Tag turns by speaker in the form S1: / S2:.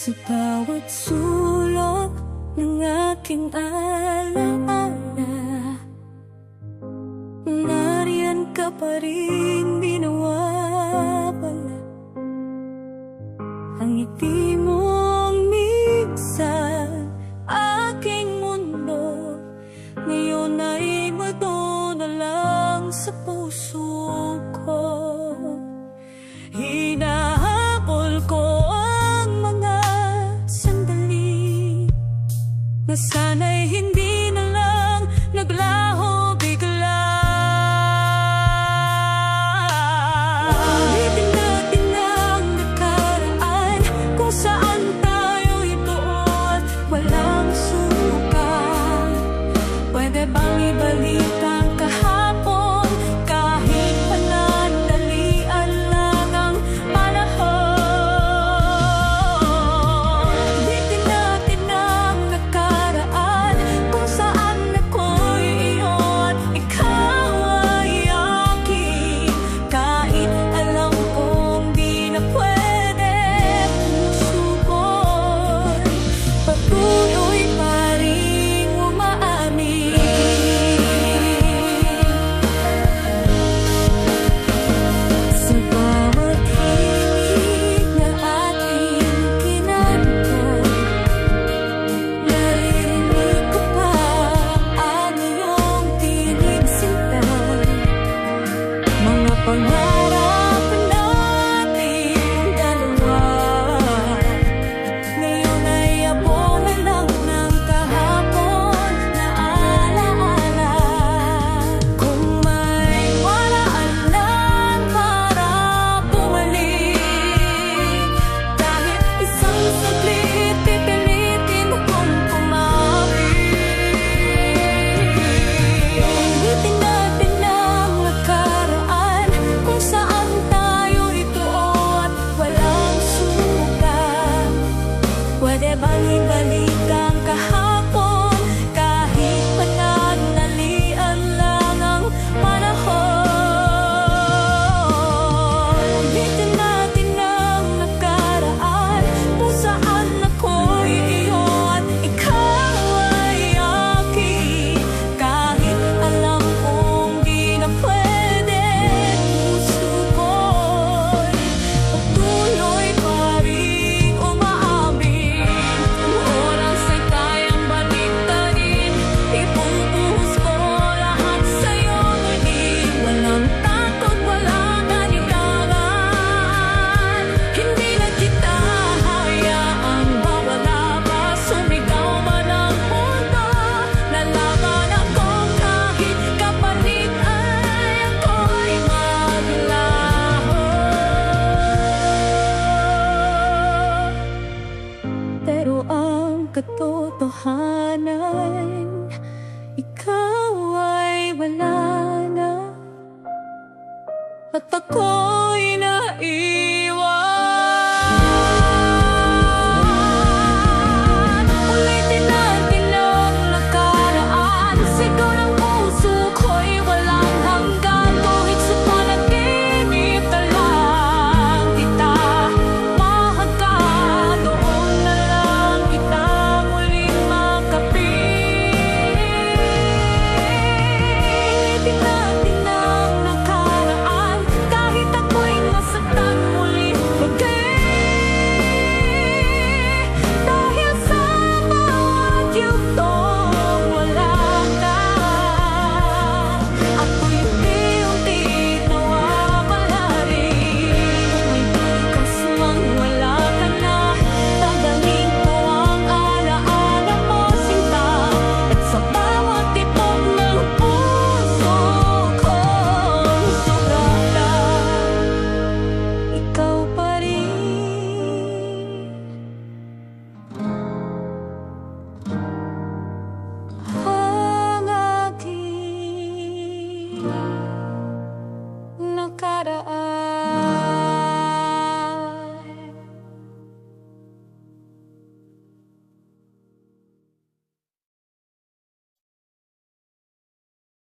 S1: Sa bawat sulok ng aking alaala, nariyan ka pa rin, di nawawala. Ang ngiti mong minsan aking mundo, ngayon ay multo na lang sa puso ko. Hinahabol ko ang mga sandali na sana'y hindi na lang naglaho bigla. Ulitin natin ang nakaraan, kung saan tayo'y buot walang suka. Pwede bang ibalik ang kahapon, kahit panandalian lang ang panahon? Ulitin natin ang nakaraan, kung saan ako'y iyo at ikaw ay akin. Kahit alam kong di na pwede, puso ko'y patuloy pa rin umaamin. Sa bawat himig na ating kinanta, naririnig ko pa ang iyong tinig sinta. Mga pangarap nating dalawa, ngayon ay abong na lang ng kahapon na alaala. Kung may paraan lang para bumalik, kahit isang saglit, pipilitin kong kumapit. Ulitin natin ang nakaraan, kung saan tayo'y tuon at walang suka. Pwede bang ibalik ang kahapon, kahit pananalian lang ang panahon? Ulitin natin ang nakaraan, kung saan ako'y iyo at ikaw ay akin. Kahit alam kong di na pwede, puso ko'y patuloy pa rin umaamin. Ang oras ay kayang baliktarin, ibubuhos ko lahat sa'yo ngayon. Walang takot, walang alinlangan, hindi na kita hayaang mawala pa. Sumigaw man ang mundo, lalaban ako kahit kapalit ay ako'y maglaho. Pero ang katotohanan, ikaw ay wala na, at ako